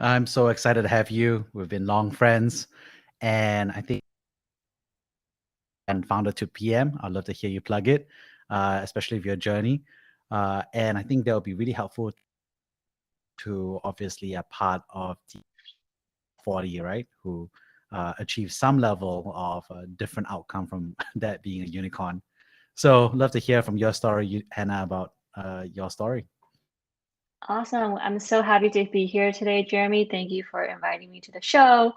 I'm so excited to have you. We've been long friends, and I think and founder to PM. I'd love to hear you plug it, especially of your journey. And I think that will be really helpful to obviously a part of the 40, right? Who achieve some level of a different outcome from that being a unicorn. So love to hear from your story, Hannah, about your story. Awesome. I'm so happy to be here today, Jeremy. Thank you for inviting me to the show.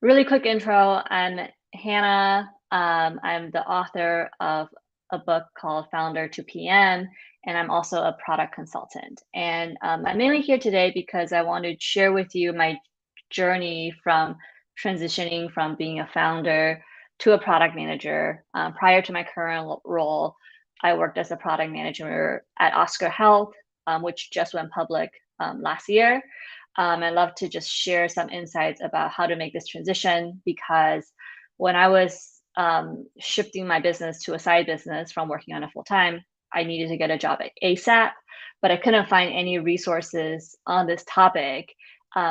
Really quick intro. I'm Hannah. I'm the author of a book called Founder to PM, and I'm also a product consultant. And I'm mainly here today because I want to share with you my journey from transitioning from being a founder to a product manager. Prior to my current role, I worked as a product manager at Oscar Health, which just went public last year. I'd love to just share some insights about how to make this transition because when I was shifting my business to a side business from working on a full time, I needed to get a job at ASAP, but I couldn't find any resources on this topic,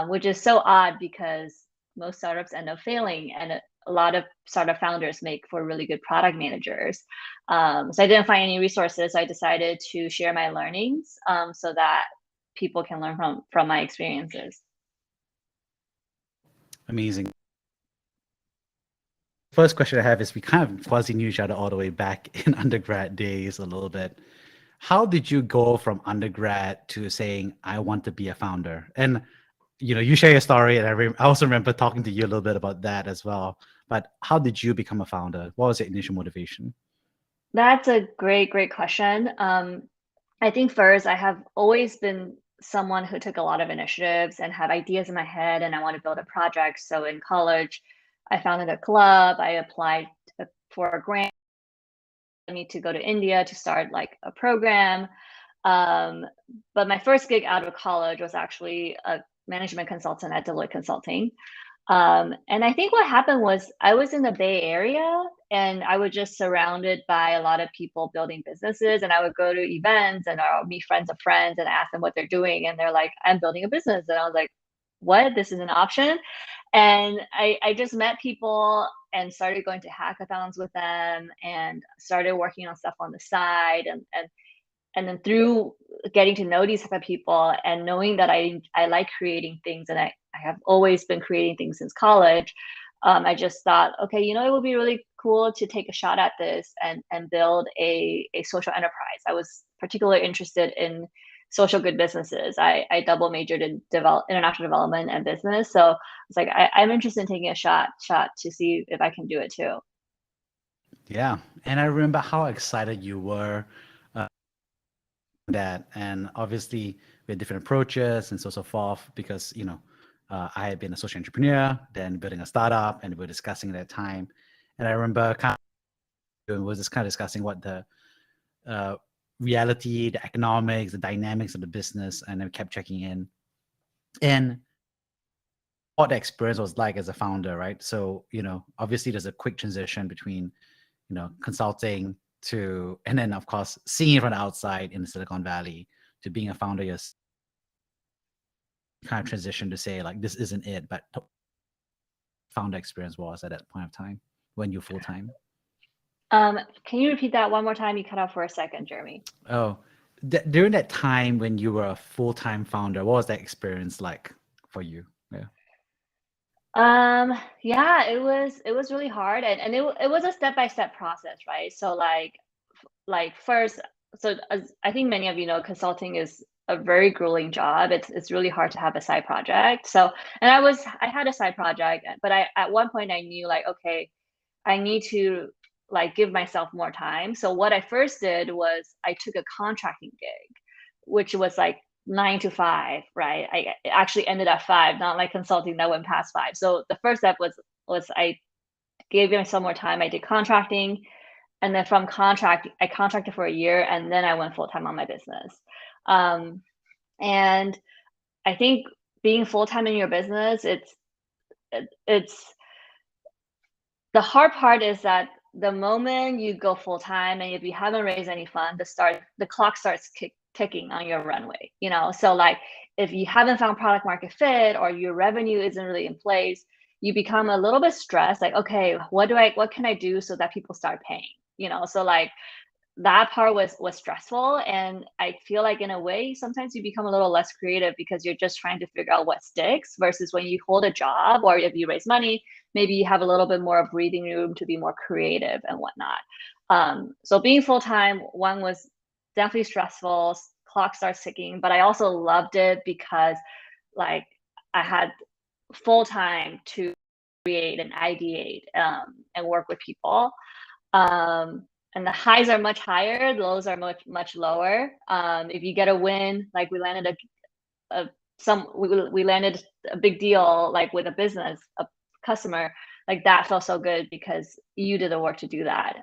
which is so odd because most startups end up failing and a lot of startup founders make for really good product managers. So I didn't find any resources. So I decided to share my learnings so that people can learn from my experiences. Amazing. First question I have is we kind of quasi knew each other all the way back in undergrad days a little bit. How did you go from undergrad to saying I want to be a founder? And you share your story, and I also remember talking to you a little bit about that as well. But how did you become a founder? What was your initial motivation? That's a great question. I think first, I have always been someone who took a lot of initiatives and had ideas in my head, and I want to build a project. So in college, I founded a club. I applied for a grant me to go to India to start like a program. But my first gig out of college was actually a management consultant at Deloitte Consulting. And I think what happened was I was in the Bay Area and I was just surrounded by a lot of people building businesses. And I would go to events and I'll meet friends of friends and ask them what they're doing. And they're like, I'm building a business. And I was like, what? This is an option. And I just met people and started going to hackathons with them and started working on stuff on the side and then through getting to know these type of people and knowing that I like creating things and I have always been creating things since college, I just thought, okay, it would be really cool to take a shot at this and build a social enterprise. I was particularly interested in social good businesses. I double majored in international development and business. So it's like I'm interested in taking a shot to see if I can do it too. Yeah, and I remember how excited you were that, and obviously we had different approaches and so forth because I had been a social entrepreneur, then building a startup, and we were discussing at that time. And I remember was just kind of discussing what the reality, the economics, the dynamics of the business, and then we kept checking in and what the experience was like as a founder, right? So obviously there's a quick transition between consulting to, and then of course seeing it from the outside in the Silicon Valley to being a founder. You're kind of transition to say like this isn't it, but founder experience was at that point of time when you're full time. Can you repeat that one more time? You cut off for a second, Jeremy. Oh, during that time when you were a full time founder, what was that experience like for you? Yeah. Yeah, it was really hard and it was a step-by-step process, right? So like first, so as I think many of you know, consulting is a very grueling job. It's really hard to have a side project. So, and I had a side project, but I at one point I knew like, okay, I need to like give myself more time. So what I first did was I took a contracting gig, which was like 9 to 5, right? I actually ended at 5, not like consulting that went past 5. So the first step was I gave myself more time. I did contracting, and then from contract, I contracted for a year, and then I went full time on my business. Um, and I think being full time in your business, it's the hard part is that the moment you go full time and if you haven't raised any fund, the clock starts ticking on your runway. So like if you haven't found product market fit or your revenue isn't really in place, you become a little bit stressed, like, okay, what can I do so that people start paying? So like that part was stressful, and I feel like in a way sometimes you become a little less creative because you're just trying to figure out what sticks, versus when you hold a job or if you raise money, maybe you have a little bit more of breathing room to be more creative and whatnot. So being full-time, one was definitely stressful, clock starts ticking, but I also loved it because like I had full time to create and ideate, and work with people. And the highs are much higher, the lows are much lower. If you get a win, like we landed we landed a big deal, like with a business, a customer, like that felt so good because you did the work to do that.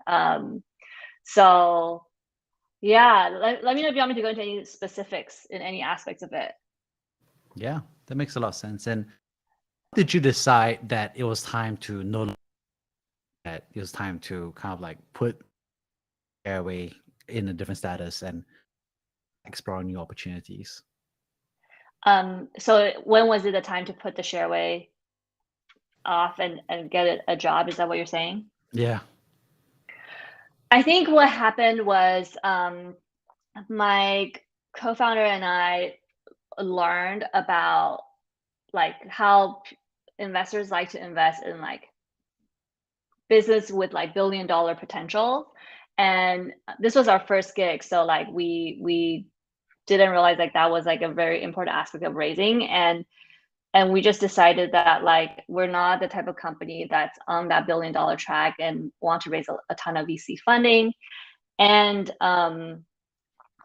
So yeah, let me know if you want me to go into any specifics in any aspects of it. Yeah, that makes a lot of sense. And did you decide that it was time to that it was time to kind of like put Airway in a different status and explore new opportunities? So when was it the time to put the Shareway off and get a job? Is that what you're saying? Yeah. I think what happened was my co-founder and I learned about like how investors like to invest in like business with like billion-dollar potential. And this was our first gig, so like we didn't realize like that was like a very important aspect of raising, and we just decided that like we're not the type of company that's on that billion-dollar track and want to raise a ton of VC funding. And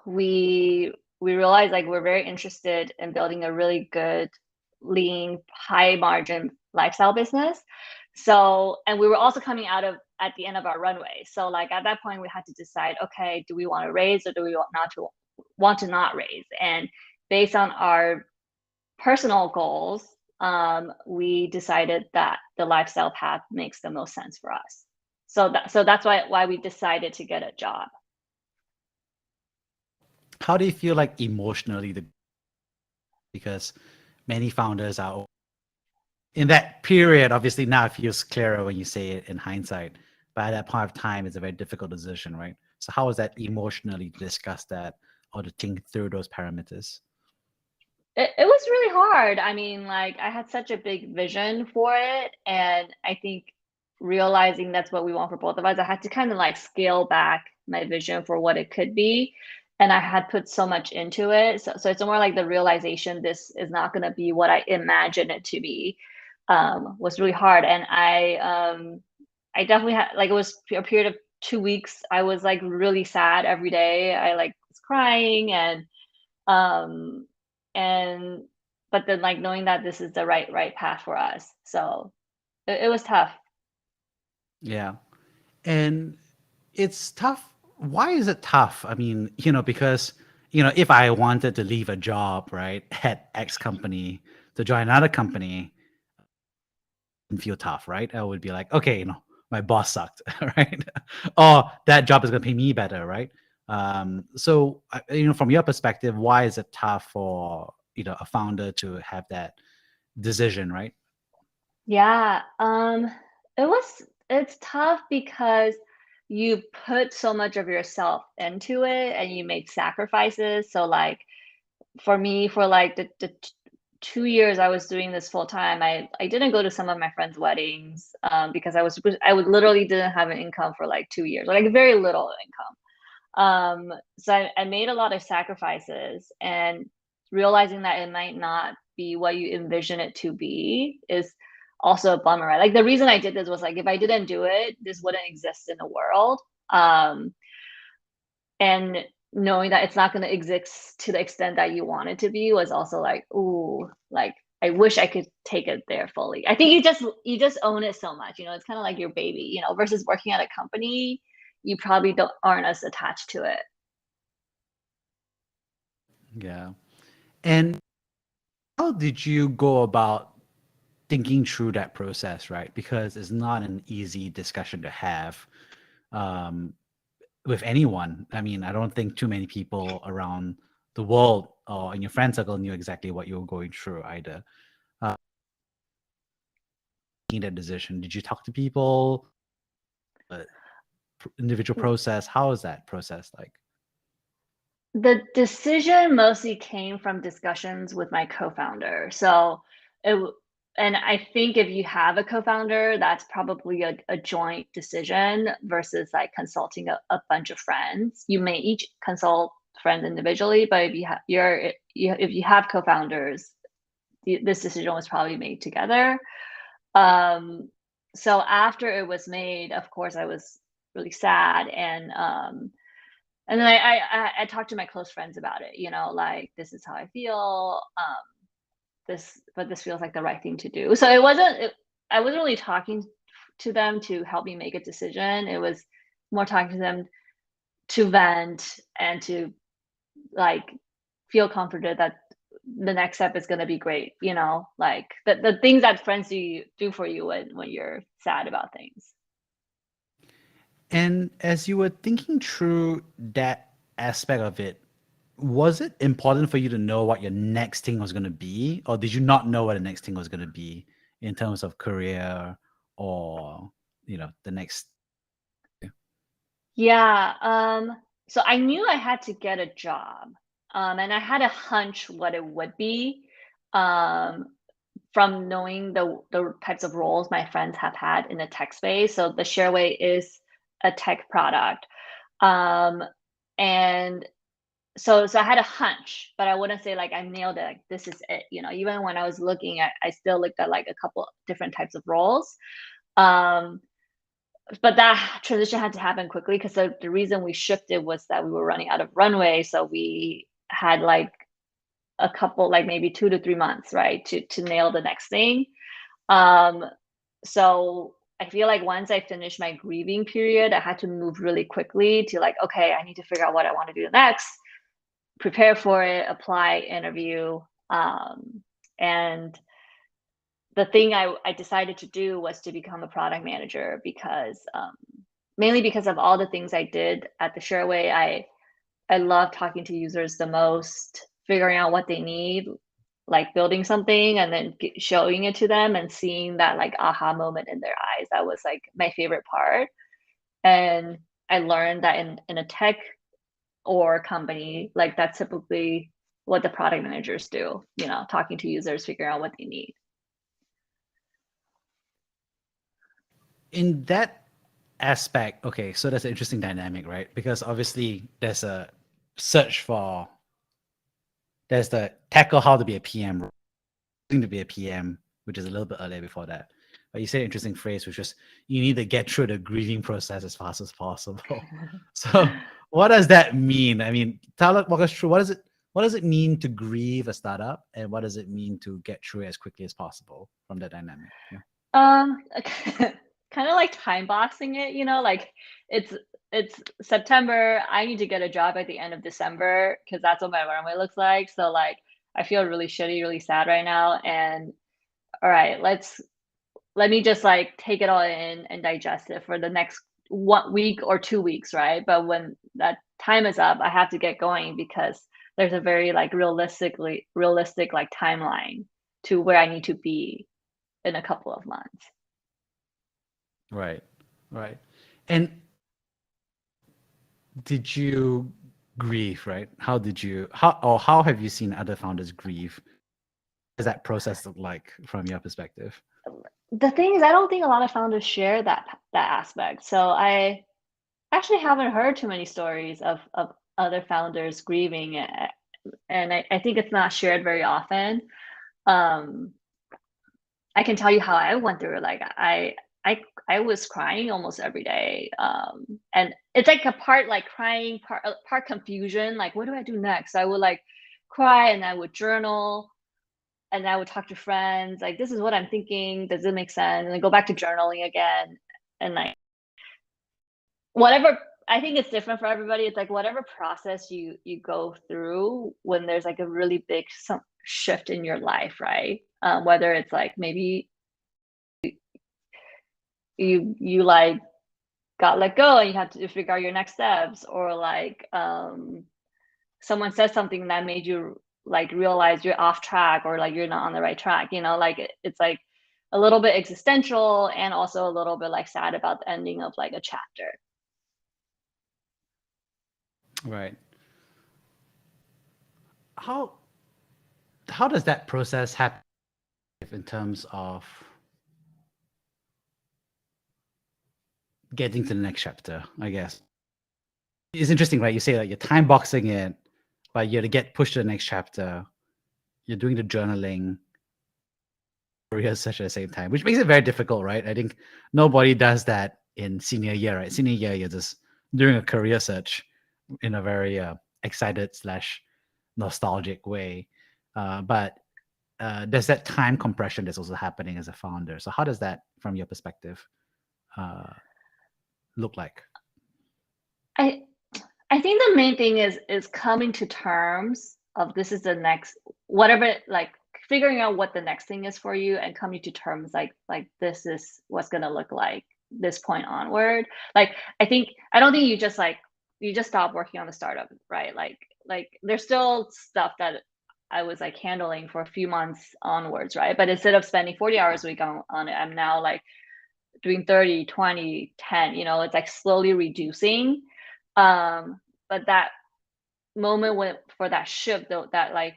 we realized like we're very interested in building a really good, lean, high margin lifestyle business. So, and we were also coming out of at the end of our runway. So like at that point we had to decide, okay, do we want to raise or do we want to not raise? And based on our personal goals, we decided that the lifestyle path makes the most sense for us. So that's why we decided to get a job. How do you feel like emotionally because many founders are in that period? Obviously now it feels clearer when you say it in hindsight, but at that point of time it's a very difficult decision, right? So how was that emotionally to discuss that or to think through those parameters? It was really hard. I mean, like I had such a big vision for it, and I think realizing that's what we want for both of us, I had to kind of like scale back my vision for what it could be. And I had put so much into it. So it's more like the realization this is not going to be what I imagined it to be, was really hard. And I definitely had like, it was a period of 2 weeks. I was like really sad every day. I like was crying, um, and but then like knowing that this is the right path for us. So it was tough. Yeah. And it's tough. Why is it tough? I mean, because, if I wanted to leave a job, right, at X company to join another company, it would feel tough, right? I would be like, okay, my boss sucked, right? Or that job is going to pay me better, right? So, from your perspective, why is it tough for, a founder to have that decision, right? Yeah. It's tough because you put so much of yourself into it and you made sacrifices. So like for me, for like the 2 years I was doing this full time, I didn't go to some of my friends' weddings, because I would literally didn't have an income for like 2 years, like very little income. So I made a lot of sacrifices, and realizing that it might not be what you envision it to be is also a bummer, right? Like the reason I did this was like if I didn't do it, this wouldn't exist in the world. And knowing that it's not going to exist to the extent that you want it to be was also like, ooh, like I wish I could take it there fully. I think you just own it so much, it's kind of like your baby, versus working at a company, you probably aren't as attached to it. Yeah. And how did you go about thinking through that process, right? Because it's not an easy discussion to have um, with anyone. I mean, I don't think too many people around the world or in your friend circle knew exactly what you were going through either. Making that decision, did you talk to people? Individual process? How is that process like? The decision mostly came from discussions with my co-founder. So and I think if you have a co-founder, that's probably a joint decision versus like consulting a bunch of friends. You may each consult friends individually, but if you have co-founders, this decision was probably made together. So after it was made, of course, I was really sad, and then I talked to my close friends about it, like this is how I feel. This feels like the right thing to do. So I wasn't really talking to them to help me make a decision. It was more talking to them to vent and to like feel comforted that the next step is going to be great, like the things that friends do for you when you're sad about things. And as you were thinking through that aspect of it, was it important for you to know what your next thing was going to be, or did you not know what the next thing was going to be in terms of career or the next? Yeah. So I knew I had to get a job. And I had a hunch what it would be, um, from knowing the types of roles my friends have had in the tech space. So the Shareway is a tech product. Um, and so I had a hunch, but I wouldn't say like I nailed it, like this is it. Even when I was looking at, I still looked at like a couple different types of roles. Um, but that transition had to happen quickly because the reason we shifted was that we were running out of runway. So we had like a couple, like maybe 2 to 3 months, right, to nail the next thing. Um, so I feel like once I finished my grieving period, I had to move really quickly to like, okay, I need to figure out what I want to do next, prepare for it, apply, interview. And the thing I decided to do was to become a product manager because mainly because of all the things I did at the Shareway. I love talking to users the most, figuring out what they need, like building something and then showing it to them and seeing that like aha moment in their eyes. That was like my favorite part. And I learned that in a tech or company, like that's typically what the product managers do, talking to users, figuring out what they need. In that aspect, okay, so that's an interesting dynamic, right? Because obviously there's a search for, there's the tackle how to be a PM, to be a PM, which is a little bit earlier before that. But you said an interesting phrase, which is you need to get through the grieving process as fast as possible. So what does that mean? I mean, walk us through what does it mean to grieve a startup, and what does it mean to get through it as quickly as possible from that dynamic? Yeah. Kind of like time boxing it, like it's September. I need to get a job at the end of December because that's what my runway looks like. So like I feel really shitty, really sad right now. And all right, let me just like take it all in and digest it for the next 1 week or 2 weeks, right? But when that time is up, I have to get going because there's a very like realistic like timeline to where I need to be in a couple of months. Right. Right. And did you grieve, right? How have you seen other founders grieve? What does that process look like from your perspective? The thing is, I don't think a lot of founders share that aspect. So I actually haven't heard too many stories of other founders grieving, and I think it's not shared very often. Um, I can tell you how I went through it. Like I was crying almost every day, and it's like a part like crying, part confusion. Like what do I do next? I would like cry and I would journal and I would talk to friends, like, this is what I'm thinking. Does it make sense? And then go back to journaling again. And like, whatever, I think it's different for everybody. It's like whatever process you go through when there's like a really big shift in your life, right? Whether it's like maybe you like got let go and you have to figure out your next steps, or like someone says something that made you like realize you're off track or like you're not on the right track, you know, like it's like a little bit existential and also a little bit like sad about the ending of like a chapter. Right. How how does that process happen in terms of getting to the next chapter, I guess? It's interesting, right? You say that you're time boxing it, but you're to get pushed to the next chapter. You're doing the journaling, career search at the same time, which makes it very difficult, right? I think nobody does that in senior year, right? Senior year, you're just doing a career search in a very excited slash nostalgic way. But there's that time compression that's also happening as a founder. So how does that, from your perspective, uh, look like? I I think the main thing is coming to terms of this is the next whatever, like figuring out what the next thing is for you and coming to terms like this is what's gonna look like this point onward. Like I don't think you just stop working on the startup, right? Like there's still stuff that I was like handling for a few months onwards, right? But instead of spending 40 hours a week on it, I'm now like doing 30, 20, 10, you know, it's like slowly reducing. But that moment when for that shift though, that like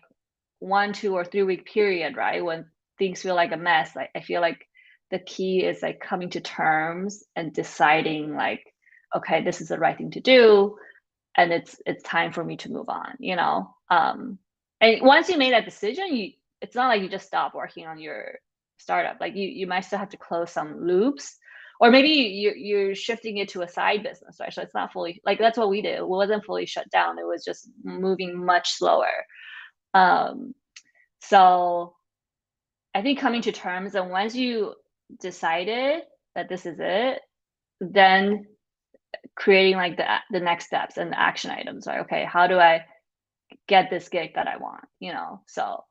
1, 2, or 3 week period, right? When things feel like a mess, like I feel like the key is like coming to terms and deciding like, okay, this is the right thing to do, and it's time for me to move on, you know. And once you made that decision, you it's not like you just stop working on your startup. Like you might still have to close some loops, or maybe you're shifting it to a side business, right? So it's not fully like that's what we did. It wasn't fully shut down. It was just moving much slower. Um, so I think coming to terms, and once you decided that this is it, then creating like the next steps and the action items, right? Okay, how do I get this gig that I want, you know? So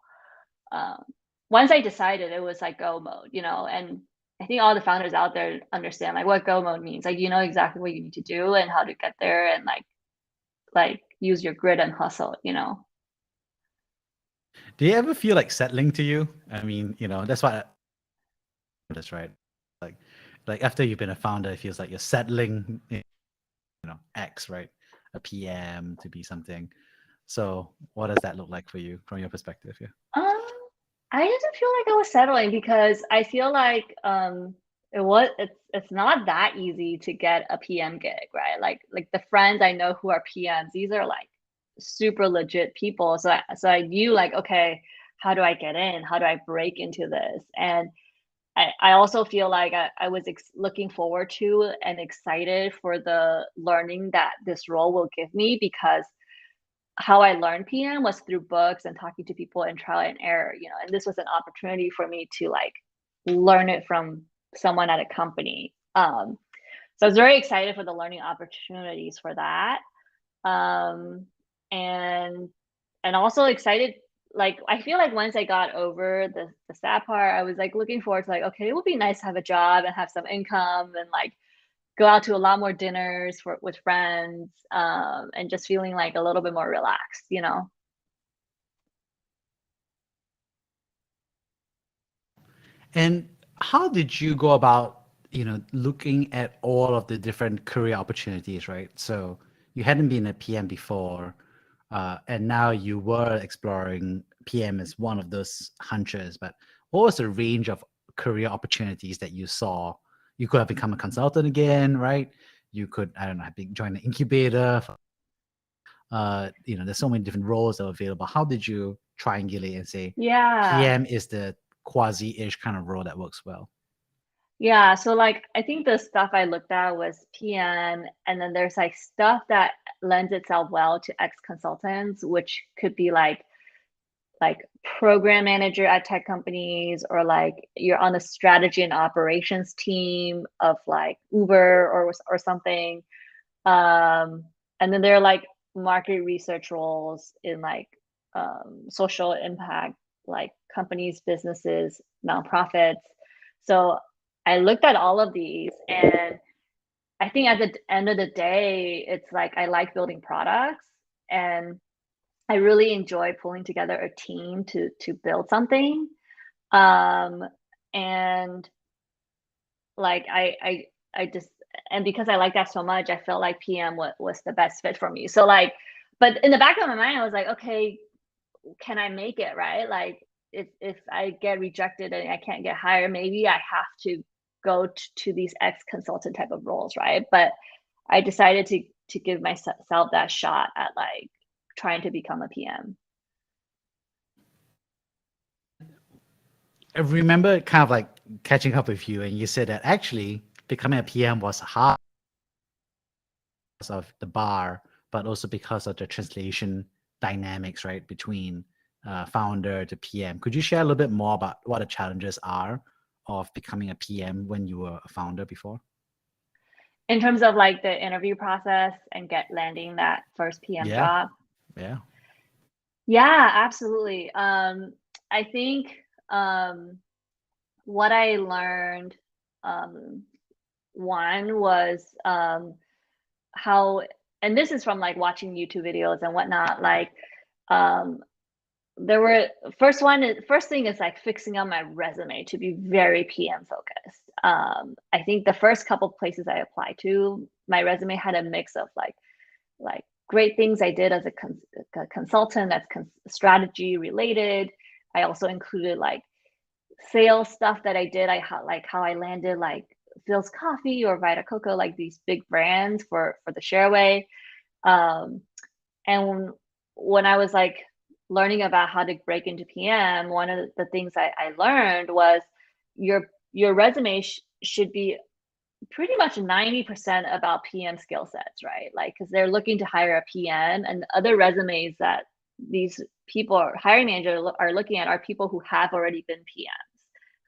um, once I decided, it was like go mode, you know, and I think all the founders out there understand like what go mode means. Like you know exactly what you need to do and how to get there, and like use your grit and hustle, you know. Do you ever feel like settling to you? I mean, that's what that's right. Like, like after you've been a founder, it feels like you're settling, X, right? A PM to be something. So what does that look like for you from your perspective? Yeah. Um, I didn't feel like I was settling because I feel like it's not that easy to get a PM gig, right? Like the friends I know who are PMs, these are like super legit people. So I knew like, okay, how do I get in? How do I break into this? And I also feel like I was looking forward to and excited for the learning that this role will give me, because how I learned PM was through books and talking to people and trial and error, you know, and this was an opportunity for me to like learn it from someone at a company. So I was very excited for the learning opportunities for that. Um, and and also excited, like I feel like once I got over the sad part, I was like looking forward to like, okay, it would be nice to have a job and have some income and like go out to a lot more dinners with friends, and just feeling like a little bit more relaxed, you know? And how did you go about, looking at all of the different career opportunities, right? So you hadn't been a PM before, and now you were exploring PM as one of those hunches. But what was the range of career opportunities that you saw? You could have become a consultant again, right? You could, I don't know, join an incubator. There's so many different roles that are available. How did you triangulate and say Yeah. PM is the quasi-ish kind of role that works well? Yeah. So like I think the stuff I looked at was PM, and then there's like stuff that lends itself well to ex consultants, which could be like program manager at tech companies, or like you're on the strategy and operations team of like Uber or something. And then there are like market research roles in like social impact, like companies, businesses, nonprofits. So I looked at all of these, and I think at the end of the day, it's like I like building products, and I really enjoy pulling together a team to build something. Um, and like I just and because I like that so much, I felt like PM was the best fit for me. So like, but in the back of my mind, I was like, okay, can I make it, right? Like if I get rejected and I can't get hired, maybe I have to go to these ex consultant type of roles, right? But I decided to give myself that shot at like trying to become a PM. I remember kind of like catching up with you, and you said that actually becoming a PM was hard because of the bar, but also because of the translation dynamics, right, between founder to PM. Could you share a little bit more about what the challenges are of becoming a PM when you were a founder before? In terms of like the interview process and get landing that first PM Yeah, job. yeah. Yeah, absolutely. I think what I learned, um, one was how, and this is from like watching YouTube videos and whatnot. Like, um, there were first thing is like fixing up my resume to be very PM focused. I think the first couple places I applied to, my resume had a mix of like great things I did as a consultant that's strategy related. I also included like sales stuff that I did. I had like how I landed like Phil's Coffee or Vita Coco, like these big brands for the Shareaway. Um, and when I was like learning about how to break into PM, one of the things I learned was your resume should be pretty much 90% about PM skill sets, right? Like, because they're looking to hire a PM, and other resumes that these people, hiring managers, are looking at are people who have already been PMs,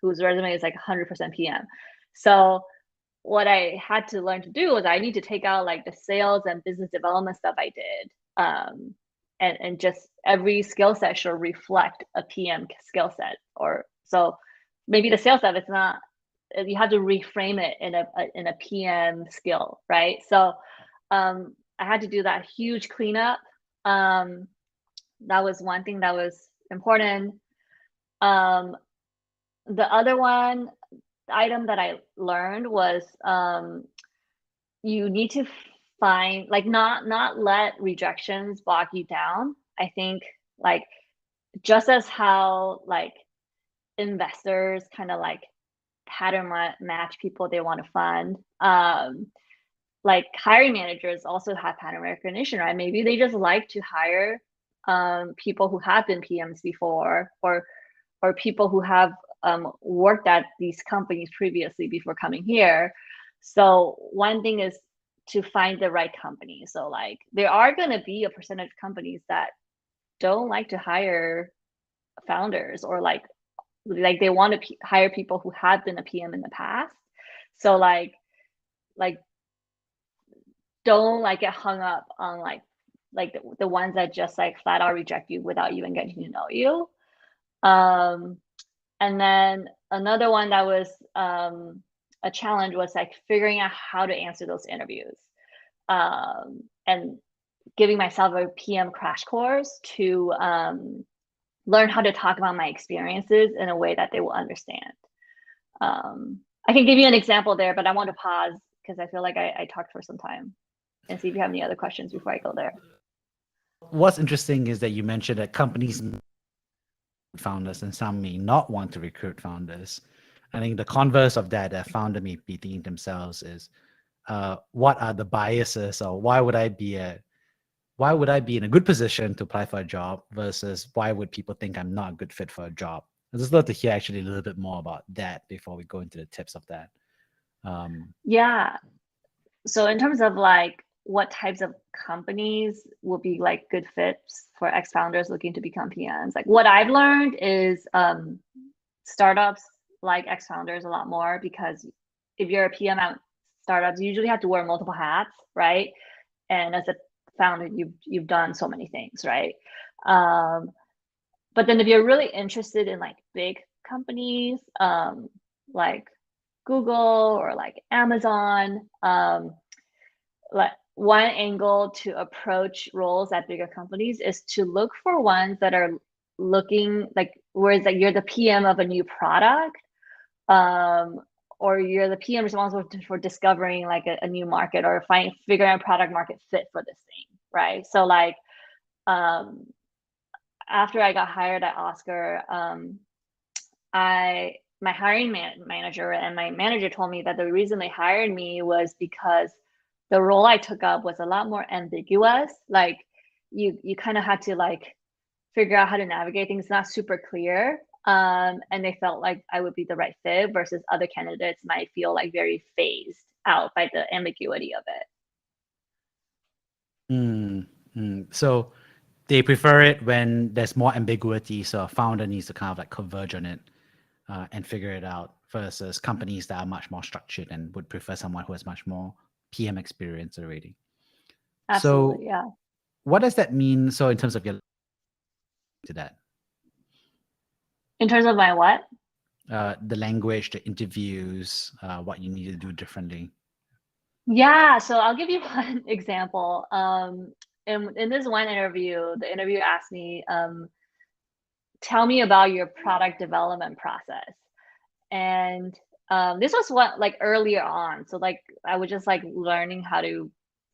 whose resume is like 100% PM. So, what I had to learn to do was I need to take out like the sales and business development stuff I did. And just every skill set should reflect a PM skill set. Or so maybe the sales stuff, it's not, you have to reframe it in a PM skill, right? So I had to do that huge cleanup. That was one thing that was important. Um, the other one item that I learned was you need to find like not let rejections bog you down. I think like just as how like investors kind of like pattern match people they want to fund. Like hiring managers also have pattern recognition, right? Maybe they just like to hire people who have been PMs before, or people who have worked at these companies previously before coming here. So one thing is to find the right company. So like there are going to be a percentage of companies that don't like to hire founders, or like they want to hire people who have been a PM in the past. So like don't like get hung up on like the ones that just like flat out reject you without even getting to know you. Um, and then another one that was a challenge was like figuring out how to answer those interviews, and giving myself a PM crash course to learn how to talk about my experiences in a way that they will understand. I can give you an example there, but I want to pause because I feel like I talked for some time, and see if you have any other questions before I go there. What's interesting is that you mentioned that companies founders and some may not want to recruit founders. I think the converse of that, a founder may be thinking themselves is, what are the biases, or why would I be in a good position to apply for a job versus why would people think I'm not a good fit for a job? I'd just love to hear actually a little bit more about that before we go into the tips of that. Yeah. So in terms of like what types of companies will be like good fits for ex-founders looking to become PMs, like what I've learned is startups like ex-founders a lot more, because if you're a PM at startups, you usually have to wear multiple hats, right? And as a founder, you've done so many things, right? But then if you're really interested in like big companies, like Google or like Amazon, like one angle to approach roles at bigger companies is to look for ones that are looking like where it's like you're the PM of a new product, um, or you're the PM responsible for discovering like a new market or figuring out product market fit for this thing, right? So like um, after I got hired at Oscar, my hiring manager and my manager told me that the reason they hired me was because the role I took up was a lot more ambiguous. Like you kind of had to like figure out how to navigate things, not super clear. And they felt like I would be the right fit versus other candidates might feel like very phased out by the ambiguity of it. So they prefer it when there's more ambiguity, so a founder needs to kind of like converge on it and figure it out, versus companies that are much more structured and would prefer someone who has much more PM experience already. Absolutely, So yeah. what does that mean? So in terms of your to that, In terms of my what? the language, the interviews, what you need to do differently. Yeah, so I'll give you one example. In this one interview, the interviewer asked me, tell me about your product development process. And this was what like earlier on. So like I was just like learning how to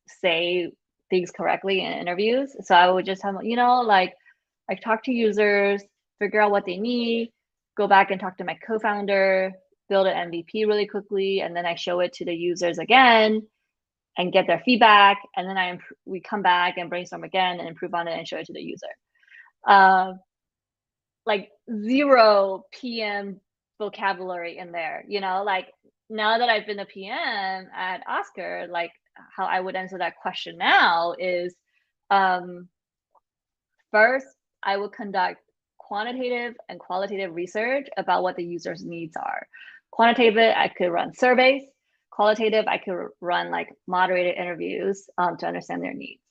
say things correctly in interviews. So I would just have, like I talk to users, figure out what they need, go back and talk to my co-founder, build an MVP really quickly, and then I show it to the users again and get their feedback. And then we come back and brainstorm again and improve on it and show it to the user. Like zero PM vocabulary in there, like now that I've been a PM at Oscar, like how I would answer that question now is first, I would conduct quantitative and qualitative research about what the user's needs are. Quantitative, I could run surveys. Qualitative, I could run like moderated interviews to understand their needs.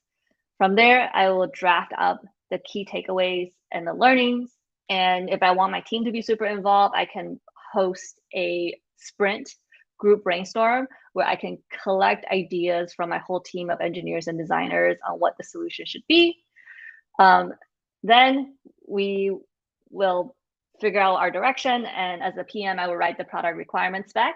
From there, I will draft up the key takeaways and the learnings. And if I want my team to be super involved, I can host a sprint group brainstorm where I can collect ideas from my whole team of engineers and designers on what the solution should be. Then we will figure out our direction. And as a PM, I will write the product requirement spec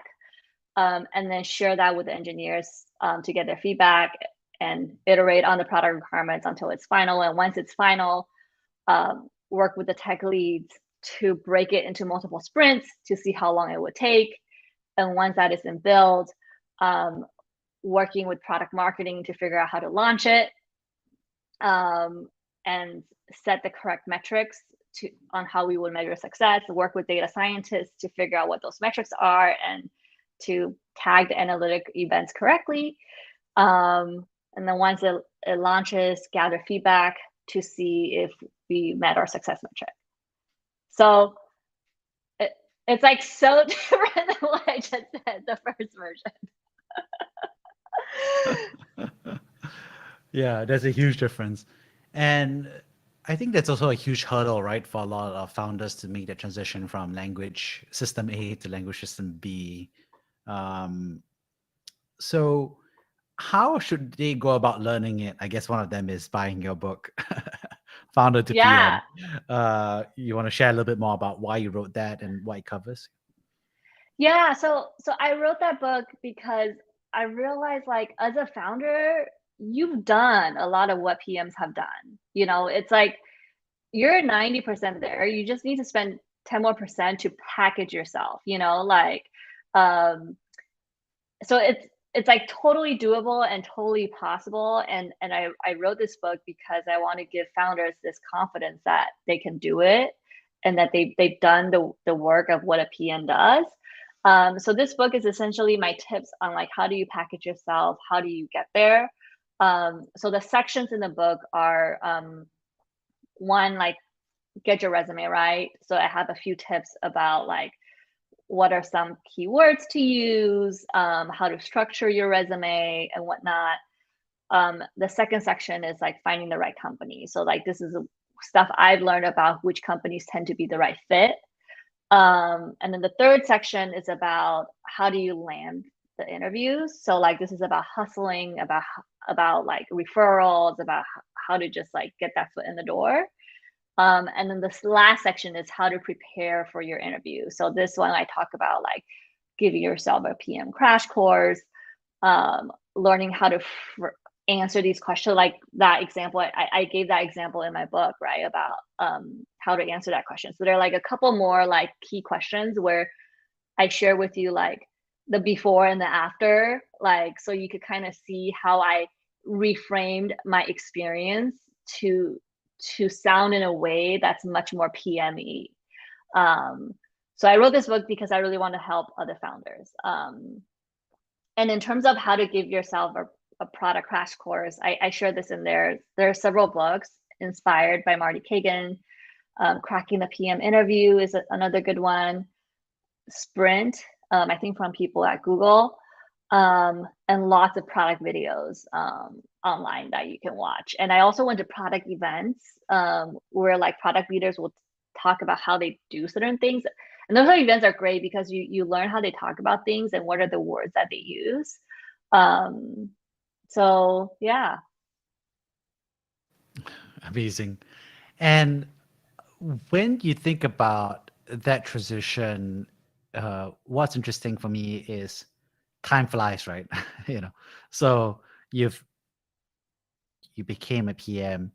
and then share that with the engineers to get their feedback and iterate on the product requirements until it's final. And once it's final, work with the tech leads to break it into multiple sprints to see how long it would take. And once that is in build, working with product marketing to figure out how to launch it and set the correct metrics on how we would measure success, work with data scientists to figure out what those metrics are and to tag the analytic events correctly. And then once it launches, gather feedback to see if we met our success metric. So it's like so different than what I just said, the first version. Yeah, there's a huge difference. And I think that's also a huge hurdle, right, for a lot of founders to make that transition from language system A to language system B. So how should they go about learning it? I guess one of them is buying your book, Founder to Yeah. PM. You want to share a little bit more about why you wrote that and what it covers? Yeah, so I wrote that book because I realized like as a founder, you've done a lot of what PMs have done. It's like you're 90% there. You just need to spend 10 more percent to package yourself, like so it's like totally doable and totally possible. And I wrote this book because I want to give founders this confidence that they can do it and that they've done the work of what a PM does. So this book is essentially my tips on like how do you package yourself, how do you get there. So the sections in the book are one, like get your resume right. So I have a few tips about like what are some keywords to use, how to structure your resume and whatnot. The second section is like finding the right company. So like this is stuff I've learned about which companies tend to be the right fit. And then the third section is about how do you land the interviews. So like this is about hustling, about like referrals, about how to just like get that foot in the door. And then this last section is how to prepare for your interview. So this one I talk about like giving yourself a PM crash course, learning how to answer these questions. Like that example, I gave that example in my book, right, about how to answer that question. So there are like a couple more like key questions where I share with you like the before and the after, like so you could kind of see how I reframed my experience to sound in a way that's much more PME. So I wrote this book because I really want to help other founders. And in terms of how to give yourself a product crash course, I share this in there. There are several books inspired by Marty Kagan. Cracking the PM Interview is another good one. Sprint, I think from people at Google, and lots of product videos online that you can watch. And I also went to product events where like product leaders will talk about how they do certain things. And those events are great because you learn how they talk about things and what are the words that they use. So yeah. Amazing. And when you think about that transition, what's interesting for me is time flies, right? So you became a PM.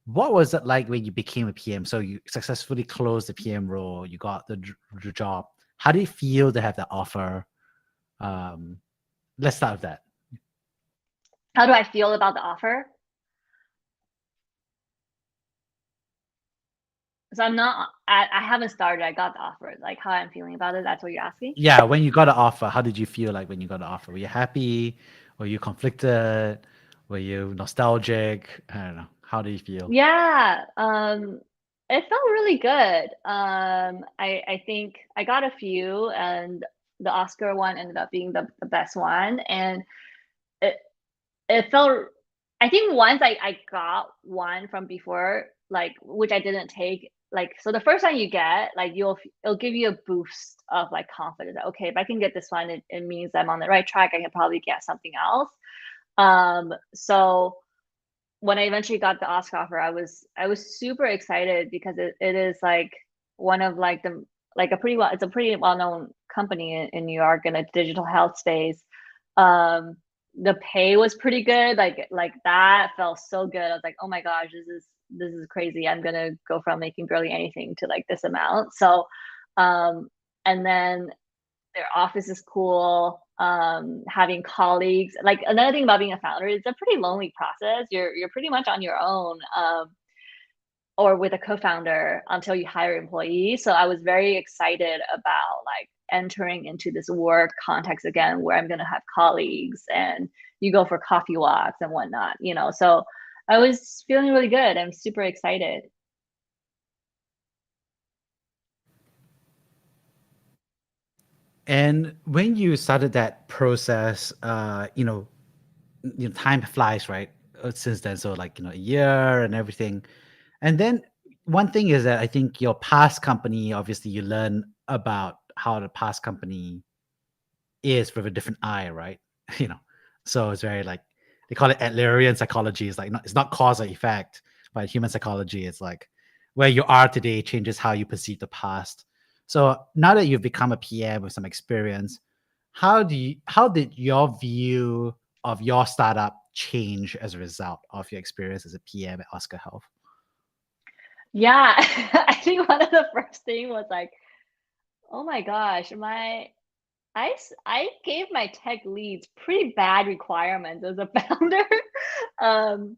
What was it like when you became a PM? So you successfully closed the PM role, you got the job. How do you feel to have that offer? Let's start with that. How do I feel about the offer? So I haven't started. I got the offer. Like how I'm feeling about it. That's what you're asking? Yeah, when you got the offer, how did you feel like when you got the offer? Were you happy? Were you conflicted? Were you nostalgic? I don't know. How do you feel? Yeah. It felt really good. I think I got a few, and the Oscar one ended up being the best one. And it it felt, I think once I got one from before, like which I didn't take, like so the first time you get, like it'll give you a boost of like confidence. That, okay, if I can get this one, it means I'm on the right track. I can probably get something else. So when I eventually got the Oscar offer, I was super excited because it is like one of like the like it's a pretty well known company in New York in a digital health space. The pay was pretty good. Like that felt so good. I was like, oh my gosh, this is crazy. I'm gonna go from making barely anything to like this amount. So, and then their office is cool. Having colleagues, like another thing about being a founder, it's a pretty lonely process. You're pretty much on your own, or with a co-founder until you hire employees. So I was very excited about like entering into this work context again, where I'm gonna have colleagues and you go for coffee walks and whatnot. So I was feeling really good. I'm super excited. And when you started that process, time flies, right? Since then, so like a year and everything. And then one thing is that I think your past company, obviously, you learn about how the past company is with a different eye, right? you know, so it's very like they call it Adlerian psychology. It's like it's not cause or effect, but human psychology is like where you are today changes how you perceive the past. So now that you've become a PM with some experience, how did your view of your startup change as a result of your experience as a PM at Oscar Health? Yeah, I think one of the first thing was like, oh my gosh, I gave my tech leads pretty bad requirements as a founder. um,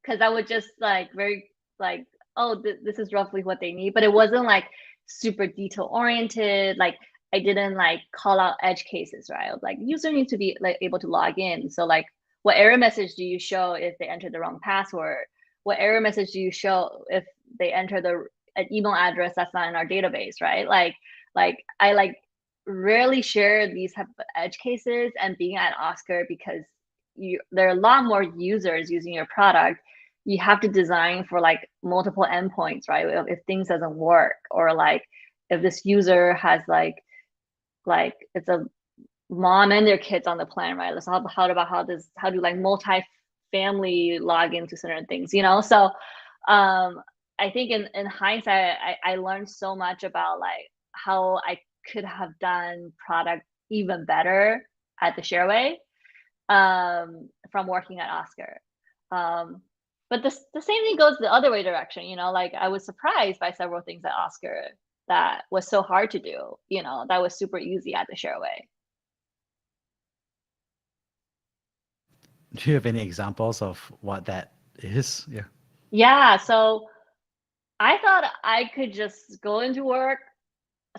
because I would just like very like, oh, this is roughly what they need, but it wasn't like super detail oriented. Like I didn't like call out edge cases, right? I was like, user needs to be like able to log in. So like, what error message do you show if they enter the wrong password? What error message do you show if they enter an email address that's not in our database, right? Like I like rarely share these type of edge cases, and being at Oscar, because there are a lot more users using your product, you have to design for like multiple endpoints, right? If things doesn't work, or like if this user has like it's a mom and their kids on the plan, right? So how do like multi-family log into certain things, you know? So I think in hindsight, I learned so much about like how I could have done product even better at the Shareway from working at Oscar. Um, but the same thing goes the other way direction, you know, like I was surprised by several things at Oscar that was so hard to do, you know, that was super easy at the Shareway. Do you have any examples of what that is? Yeah. Yeah, so I thought I could just go into work.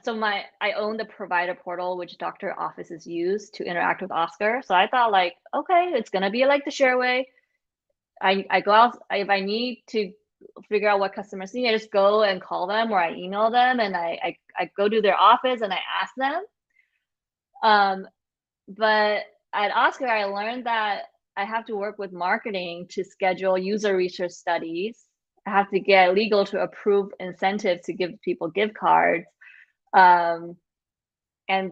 So I own the provider portal, which doctor offices use to interact with Oscar. So I thought like, okay, it's gonna be like the Shareway. I go out if I need to figure out what customers need, I just go and call them or I email them and I go to their office and I ask them. Um, but at Oscar, I learned that I have to work with marketing to schedule user research studies. I have to get legal to approve incentives to give people gift cards. Um, and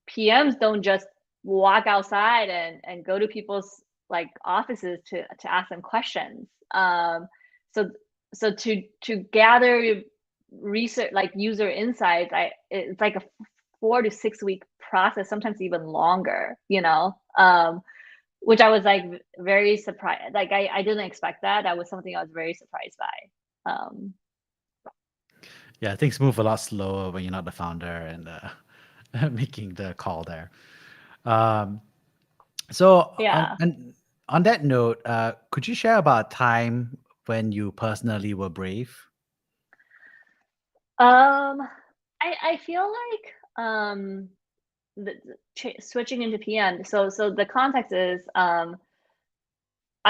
PMs don't just walk outside and go to people's like offices to ask them questions. So so to gather research like user insights, it's like a 4 to 6 week process, sometimes even longer, you know, which I was like very surprised. Like I didn't expect that. That was something I was very surprised by. Yeah, things move a lot slower when you're not the founder and making the call there. Um, so Yeah. on that note, could you share about a time when you personally were brave? Um, I feel like switching into PM. So the context is I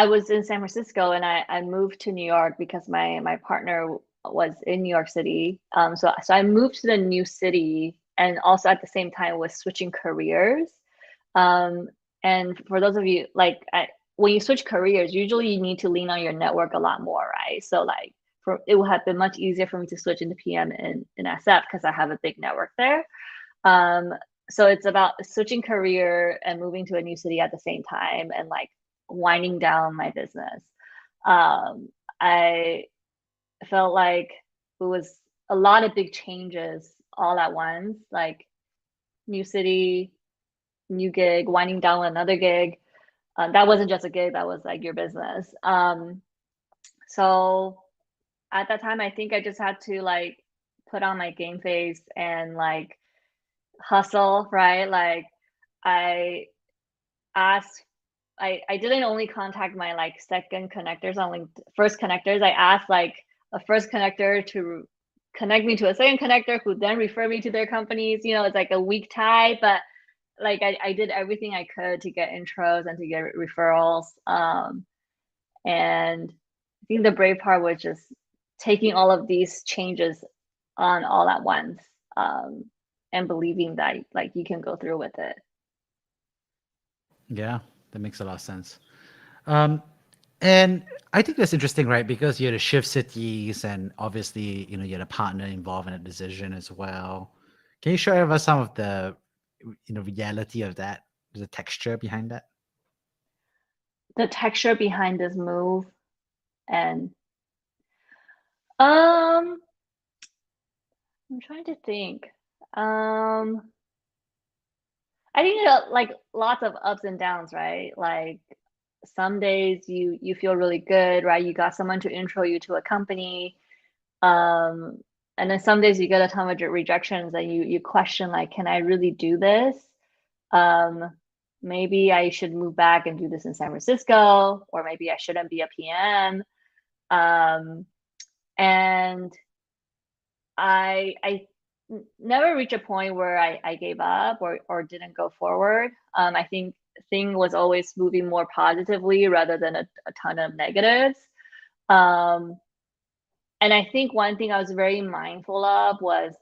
was in San Francisco and I moved to New York because my partner was in New York City. So I moved to the new city and also at the same time was switching careers. Um, and for those of you like when you switch careers, usually you need to lean on your network a lot more, right? So like it would have been much easier for me to switch into PM in SF because I have a big network there. Um, so it's about switching career and moving to a new city at the same time and like winding down my business. I felt like it was a lot of big changes all at once, like new city, new gig, winding down another gig. That wasn't just a gig, that was like your business. So at that time, I think I just had to like put on my game face and like hustle, right? Like I asked I didn't only contact my like second connectors on LinkedIn, first connectors. I asked like a first connector to connect me to a second connector who then refer me to their companies. You know, it's like a weak tie, but like I did everything I could to get intros and to get referrals. And I think the brave part was just taking all of these changes on all at once, and believing that like you can go through with it. Yeah, that makes a lot of sense. Um, and I think that's interesting, right? Because you had to shift cities, and obviously, you had a partner involved in a decision as well. Can you share with us some of the, reality of that, the texture behind that? The texture behind this move and um I'm trying to think. I think like lots of ups and downs, right? Like some days you feel really good, right? You got someone to intro you to a company. Um and then some days you get a ton of rejections and you question like, can I really do this? Um maybe I should move back and do this in San Francisco, or maybe I shouldn't be a PM. Um and I never reached a point where I gave up or didn't go forward. I think thing was always moving more positively rather than a ton of negatives. Um, and I think one thing I was very mindful of was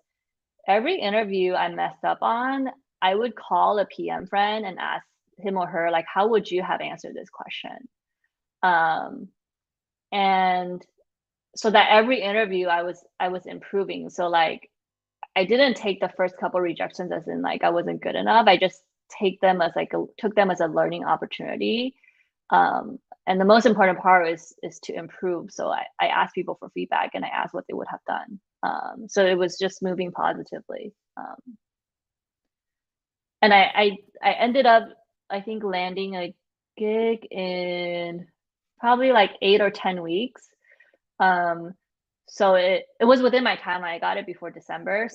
every interview I messed up on, I would call a PM friend and ask him or her like, how would you have answered this question? Um, and so that every interview I was improving. So like I didn't take the first couple rejections as in like I wasn't good enough. I just took them as a learning opportunity. And the most important part is to improve. So I asked people for feedback and I asked what they would have done. So it was just moving positively. And I ended up, I think, landing a gig in probably like 8 or 10 weeks. So it was within my timeline. I got it before December.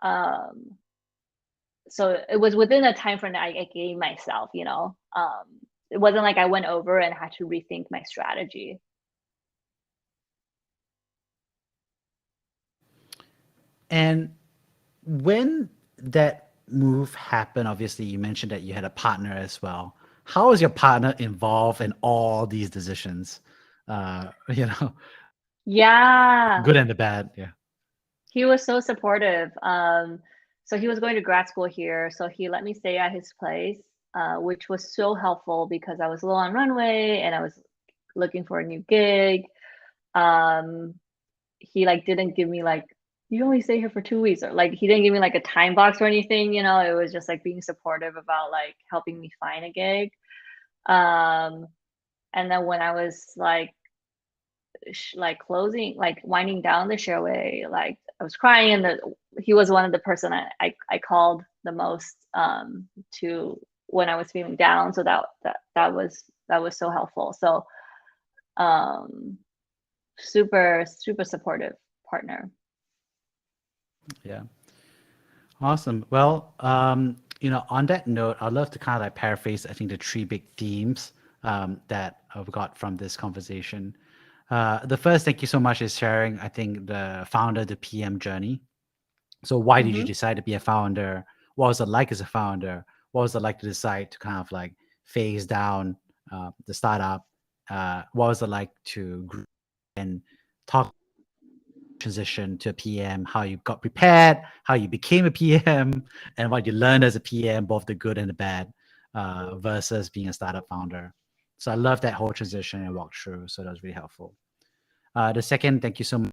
Um, so it was within the time frame that I gave myself, you know. It wasn't like I went over and had to rethink my strategy. And when that move happened, obviously you mentioned that you had a partner as well. How was your partner involved in all these decisions? You know, Yeah, good and the bad. Yeah. he was so supportive. So he was going to grad school here, so he let me stay at his place, which was so helpful because I was low on runway and I was looking for a new gig. Um, he like didn't give me like, you only stay here for 2 weeks, or like he didn't give me like a time box or anything, you know. It was just like being supportive about like helping me find a gig. Um, and then when I was like closing, like winding down the showway, like I was crying, and he was one of the person I called the most to when I was feeling down. So that was so helpful. So um super super supportive partner. Yeah. Awesome. Well, you know, on that note, I'd love to kind of like paraphrase, I think, the three big themes that I've got from this conversation. The first, thank you so much, is sharing, I think, the founder to PM journey. So why did you Mm-hmm. decide to be a founder? What was it like as a founder? What was it like to decide to kind of like phase down the startup? What was it like to grow and talk transition to a PM, how you got prepared, how you became a PM, and what you learned as a PM, both the good and the bad, versus being a startup founder. So I love that whole transition and walk through. So that was really helpful. The second, thank you so much.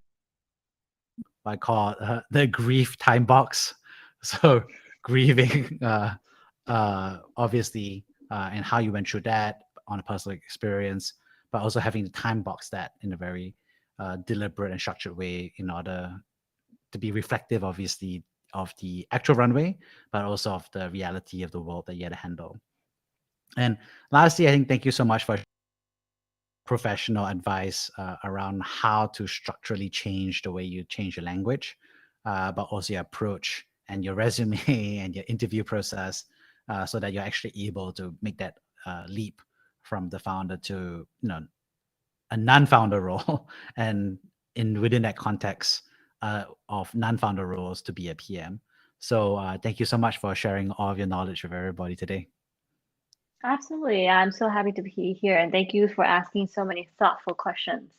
I call it, the grief time box. So grieving, obviously, and how you went through that on a personal experience, but also having to time box that in a very deliberate and structured way in order to be reflective, obviously, of the actual runway, but also of the reality of the world that you had to handle. And lastly, I think thank you so much for professional advice around how to structurally change the way you change your language, but also your approach and your resume and your interview process, so that you're actually able to make that leap from the founder to, you know, a non-founder role, and in within that context of non-founder roles to be a PM. So thank you so much for sharing all of your knowledge with everybody today. Absolutely. I'm so happy to be here, and thank you for asking so many thoughtful questions.